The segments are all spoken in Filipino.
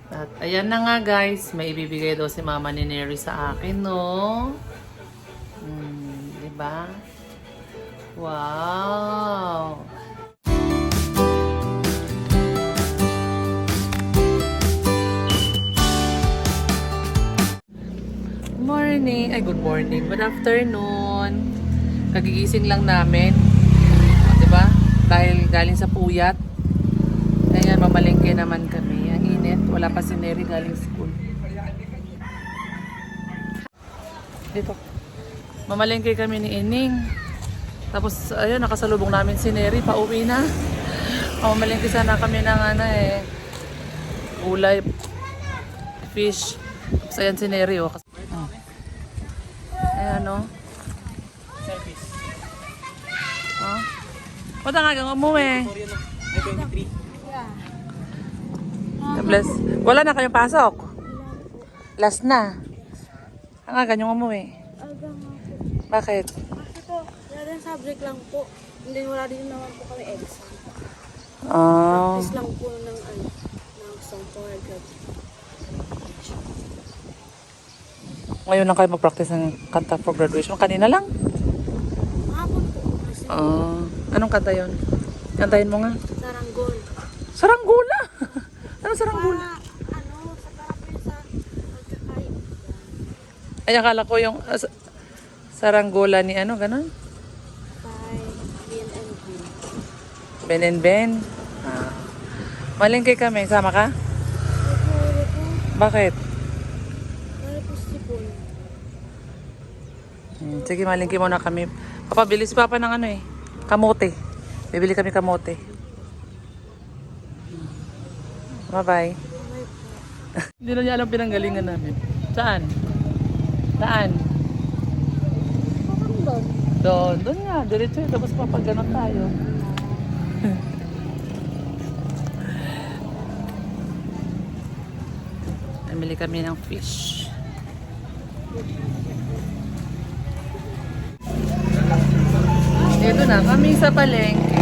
At ayan na nga guys, may ibibigay daw si Mama ni Neri sa akin, no? Diba? Wow! Morning! Ay, good morning. Good afternoon. Kagigising lang namin. Diba? Dahil galing sa puyat. Ayan, mamalengke naman kami. Ang init. Wala pa si Neri galing school. Dito. Mamalengke kami ni Ining. Tapos, ayun, nakasalubong namin si Neri. Pauwi na. Mamalengke sana kami ng gulay, fish. Tapos, ayan si Neri, oh. Ayan, oh. Service. Oh. O, tangagang umuwi. Ay, 23. God bless. Wala na kayong pasok? Last na. Ang aga niyong umuwi. Aga nga po. Bakit? Kasi po, wala rin subject lang po. Hindi wala din naman po kami exam. Oh. Practice lang po ng song for graduation. Ngayon lang kayo mag-practice ng kanta for graduation. Kanina lang. Hapon po. Kasi Anong kanta yun? Kantahin mo nga. saranggol. Saranggola! Ano saranggola? Sa parapin sa pagkakain. Ay, akala ko yung saranggola ni ganon? By BNNB. Ben and Ben. Malingkay kami. Sama ka? Siguro po, Bakit? wala po sipon. Sige, malingkay muna kami. Papabili si Papa ng kamote. Bibili kami kamote. Bye-bye. Hindi na niya alam pinanggalingan namin. Saan? Saan? Parang Doon. Doon nga. Diretso yun. Tapos papaganon tayo. Namili kami ng fish. Ito na. Kami sa palengke.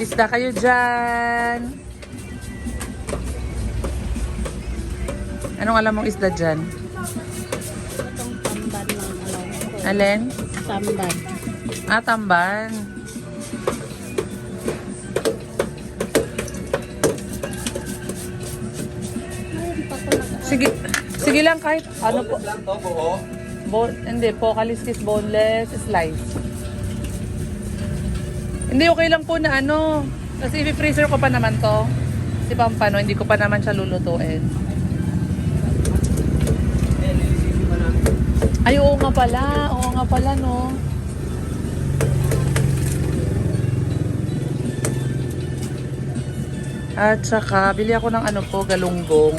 Isda kayo dyan. Anong alam mong isda dyan? itong tamban lang alam ko. Alin? Tamban. Tamban. Mayroon pa po Sige, sige lang kahit ano po. Lang to, buo. Hindi po, kaliskis boneless slice. Hindi, okay lang po na kasi i-freezer ko pa naman to. Si Pampano, hindi ko pa naman siya lulutuin. Eh, lilisipin pa namin. Ay, oo nga pala. Oo nga pala, no. At saka, bili ako ng galunggong.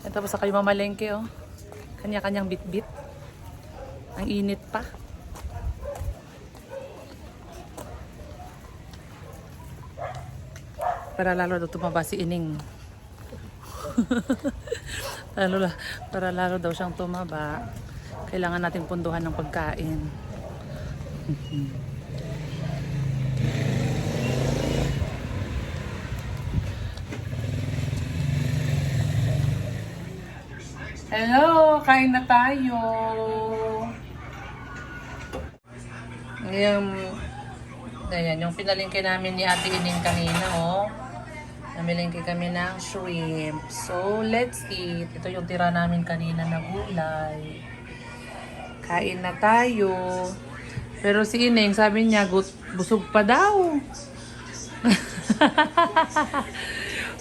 At tapos sa kayo mamalengke, oh. Kanya-kanyang bit-bit. Ang init pa. Para lalo daw tumaba si Ining. para lalo daw siyang tumaba. Kailangan nating punduhan ng pagkain. Hello! Kain na tayo! Ayan, yung pinalingki namin ni Ate Ining kanina, oh. Namilingki kami ng shrimp. So, let's eat. Ito yung tira namin kanina na gulay. Kain na tayo. Pero si Ining, sabi niya, busog pa daw.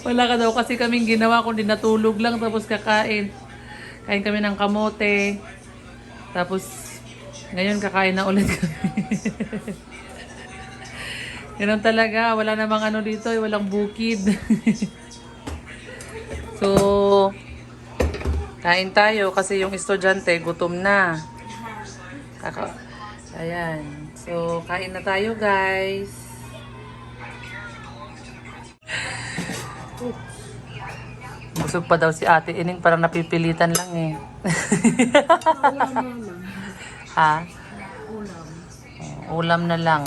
Wala ka daw kasi kaming ginawa, kundi natulog lang tapos kakain. Kain kami ng kamote. Tapos, ngayon kakain na ulit kami. Ganun talaga. Wala namang dito. Walang bukid. So, kain tayo kasi yung estudyante gutom na. Ayan. So, kain na tayo, guys. Busog pa daw si Ate Ining, parang napipilitan lang eh. Ulam naman. Ha? Ulam. Ulam na lang.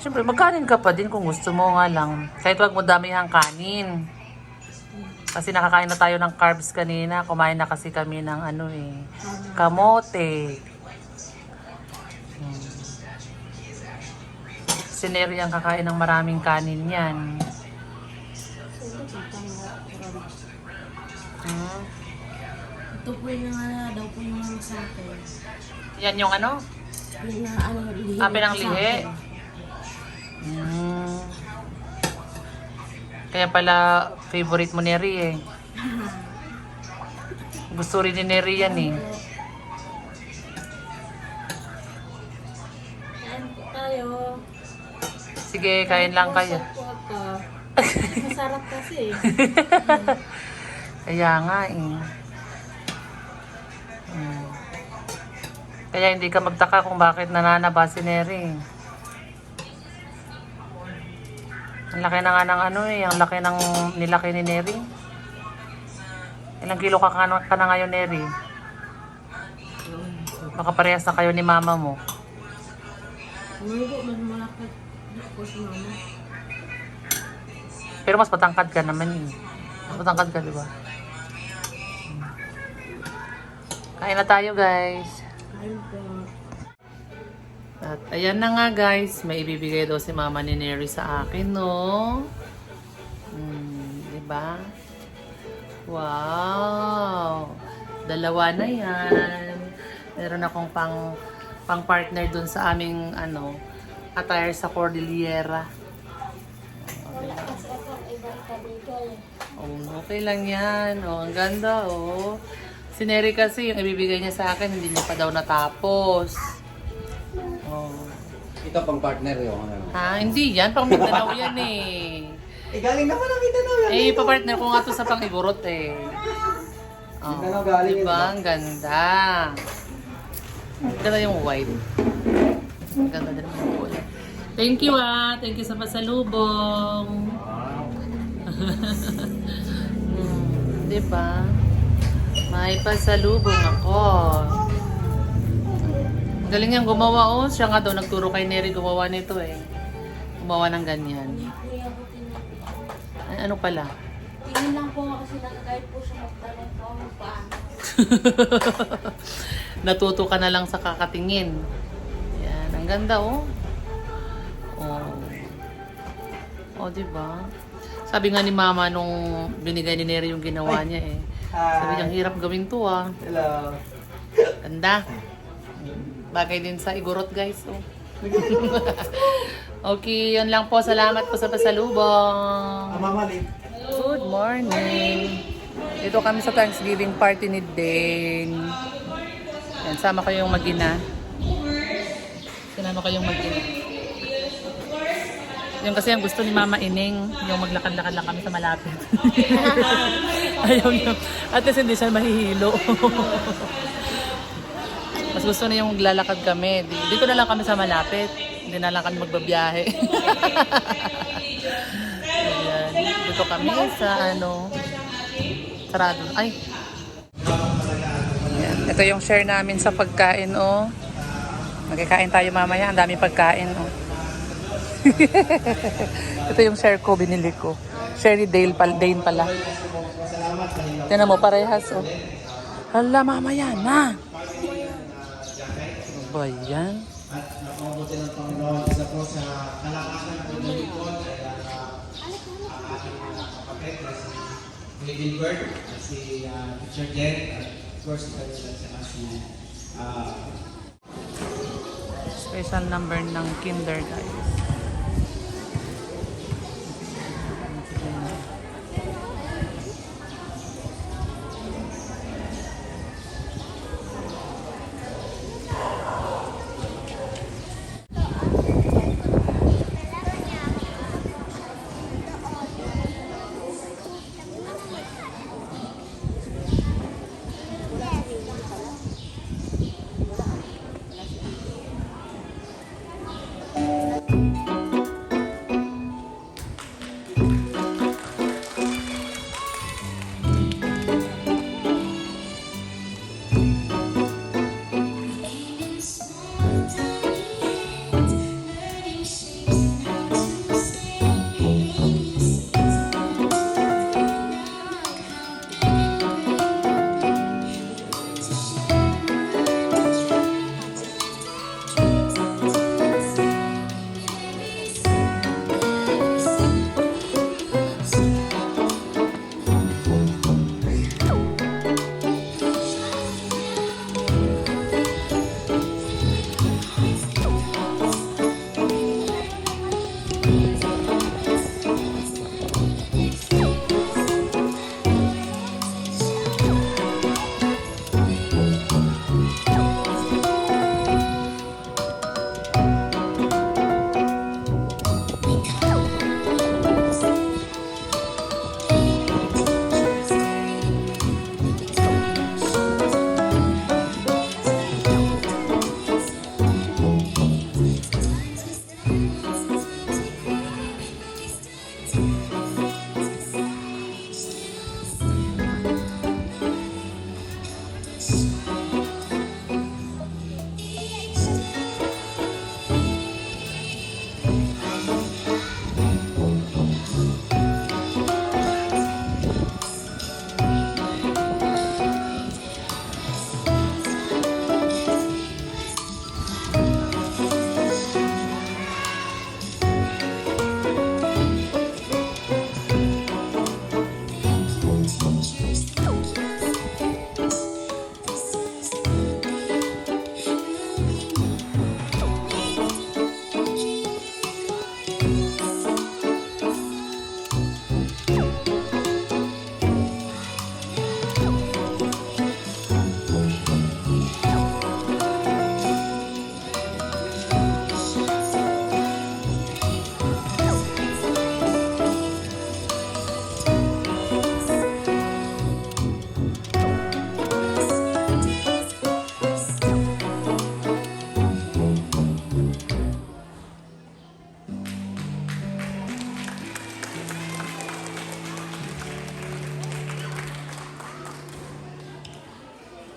Siyempre, magkanin ka pa din kung gusto mo nga lang. Kahit wag mo damihang kanin. Kasi nakakain na tayo ng carbs kanina. Kumain na kasi kami ng ano eh, kamote. Si Neri ang kakain ng maraming kanin yan. Ito po yung daw po yung sa akin. Yan yung ano? Yung lihi. Pinanglihi. Kaya pala favorite mo Neri eh. Gusto rin ni Neri yan eh. Kain po tayo. Sige, kain lang kayo. Masarap kasi. Kaya nga eh. Kaya hindi ka magtaka kung bakit nananaba si Neri. Ang laki na nga ng ano eh, ang laki ng nilaki ni Neri. Ilang kilo ka na ngayon, Neri? Baka parehas na kayo ni mama mo. Umulo, mas malakit. Po si mama. Pero mas patangkad ka naman eh. Mas patangkad ka, di ba? Kain na tayo, guys. Kain po. At ayan na nga, guys. May ibibigay daw si mama ni Neri sa akin, no? Di ba? Wow! Dalawa na yan. Meron akong pang partner dun sa aming ano, attire sa Cordillera. Oh, okay lang yan. Oh, ang ganda, oh. Si Neri kasi, yung ibibigay niya sa akin, hindi niya pa daw natapos. Oh. Ito pang partner yung ano. Ha? Hindi yan. Pang Mindanao yan eh. Galing naman ang Mindanao yan. Eh, papartner ko nga to sa pang-Igorot eh. Oh, Mindanao galing yun, diba? ba? Ang ganda. Ang ganda yung white. Ang ganda din yung kulay. Thank you ah. Thank you sa pasalubong. Diba? May pasalubong ako. Galing niyang gumawa oh. Siya nga daw nagturo kay Neri gumawa nito eh. Gumawa ng ganyan. Ay, ano pala? Tingin lang po kasi nakakait po siya magtanong po ano paano. Natuto ka na lang sa kakatingin. Yan, ang ganda oh. Oh. Oh, di ba? Sabi nga ni Mama nung binigay ni Neri yung ginawa niya eh. Sabi niya, hirap gawin to ah. Hello. Ganda. Bagay din sa Igorot guys. Oh. Okay, yun lang po. Salamat po sa pasalubong. Mamali. Good morning. Dito kami sa Thanksgiving party ni Dane. Yan, sama kayong mag-ina. Sinama kayong mag-ina. Yung kasi ang gusto ni Mama Ining, yung maglakad-lakad lang kami sa malapit. Ayaw niyo. At least hindi siya mahihilo. Mas gusto na yung maglalakad kami. Dito na lang kami sa malapit. Hindi na lang kami magbabiyahe. Ayan. Dito kami sa ano, sarado. Ay. Ayan. Ito yung share namin sa pagkain, oh. Magkakain tayo mamaya. Ang daming pagkain, oh. Ito yung share ko, binili ko. Share ni Dane pala. Tignan mo, parehas, oh. Hala, mamaya na. Ano ba yan? Mabuti ng Panginoon, isa po sa kalakasan at pagmumikon ay ating mga kapatid na si Gilbert, si Teacher Jen, at of course sa si Special number ng kinder, guys.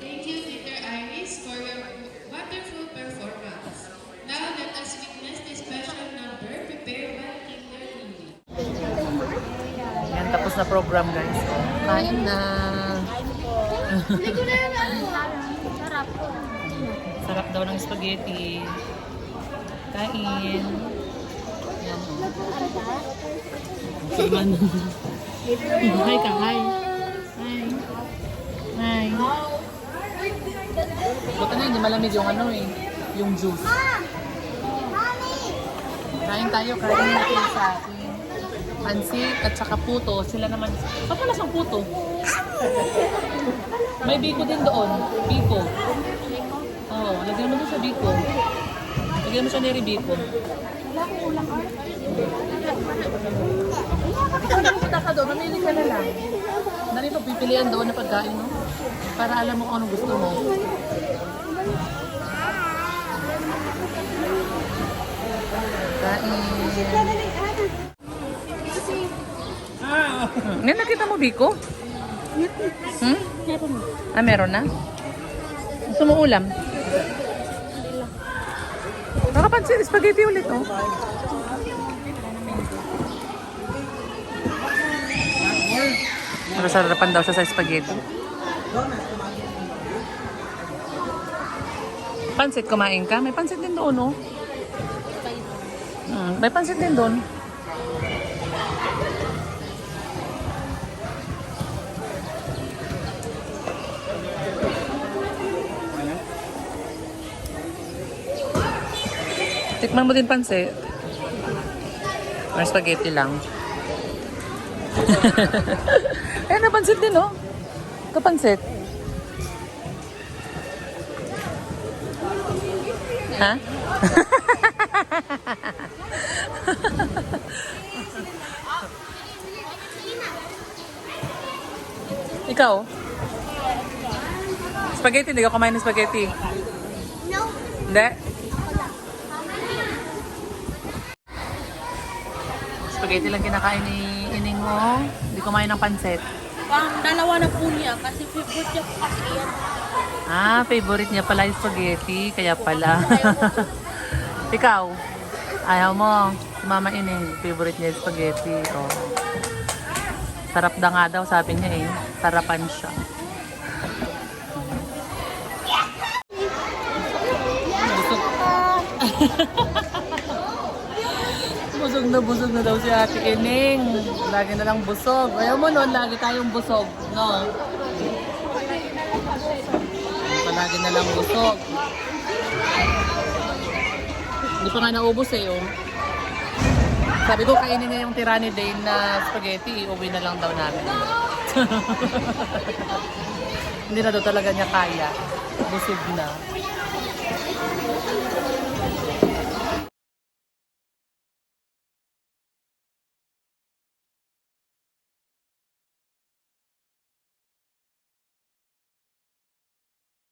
Thank you, Teacher Iris, for your wonderful performance. Now let us witness the special number prepared by Kinder Lily. Yan, tapos na program guys. Kain na. Hindi ko na yan sarap. Sarap daw ng spaghetti. Kain. Yan. Kulman. Hi ka, hi. Hi. Hi. Buta na, hindi malamig yung ano eh. Yung juice. Kain tayo, kain natin sa atin. Pansit at saka puto. Sila naman. Saan pala siyang puto? May biko din doon. Biko. Oo, lagyan mo doon sa biko. Lagyan mo siya neri biko. Ikaw na pupunta ka doon. Mamili ka na lang. Narito, pipilian doon na pagkain mo. Para alam mo kung anong gusto mo. Kain. Ngayon nakita mo biko? Hmm? Ah, meron na? Gusto mo ulam? Nakapansin, spaghetti ulit oh. Nasarapan daw siya sa spaghetti. Pansit, kumain ka? May pansit din doon oh. May pansit din doon. Tikman mo din pansit. Or spaghetti lang. Eh, napansit din, oh. Kapansit. Ha? Ikaw? Spaghetti, hindi ka kumain ng spaghetti? No. Hindi? Spaghetti lang kinakain ni Ining mo. Hindi kumain ng pansit. Pang dalawa na po niya kasi favorite niya po kasi yan. Ah, favorite niya pala yung spaghetti. Kaya pala. Ikaw? Ayaw mo. Si Mama Ining, favorite niya yung spaghetti. Oh. Sarap da nga daw, sabi niya eh. Sarapan siya. Busog na daw si Ate Ining. Lagi na lang busog. Ayaw mo nun, lagi tayong busog. No? Palagi na lang busog. Hindi pa nga naubos eh, oh. Sabi ko, kainin niya yung tira ni Dane na spaghetti, iuwi na lang daw namin. Hindi na daw talaga niya kaya. Busog na.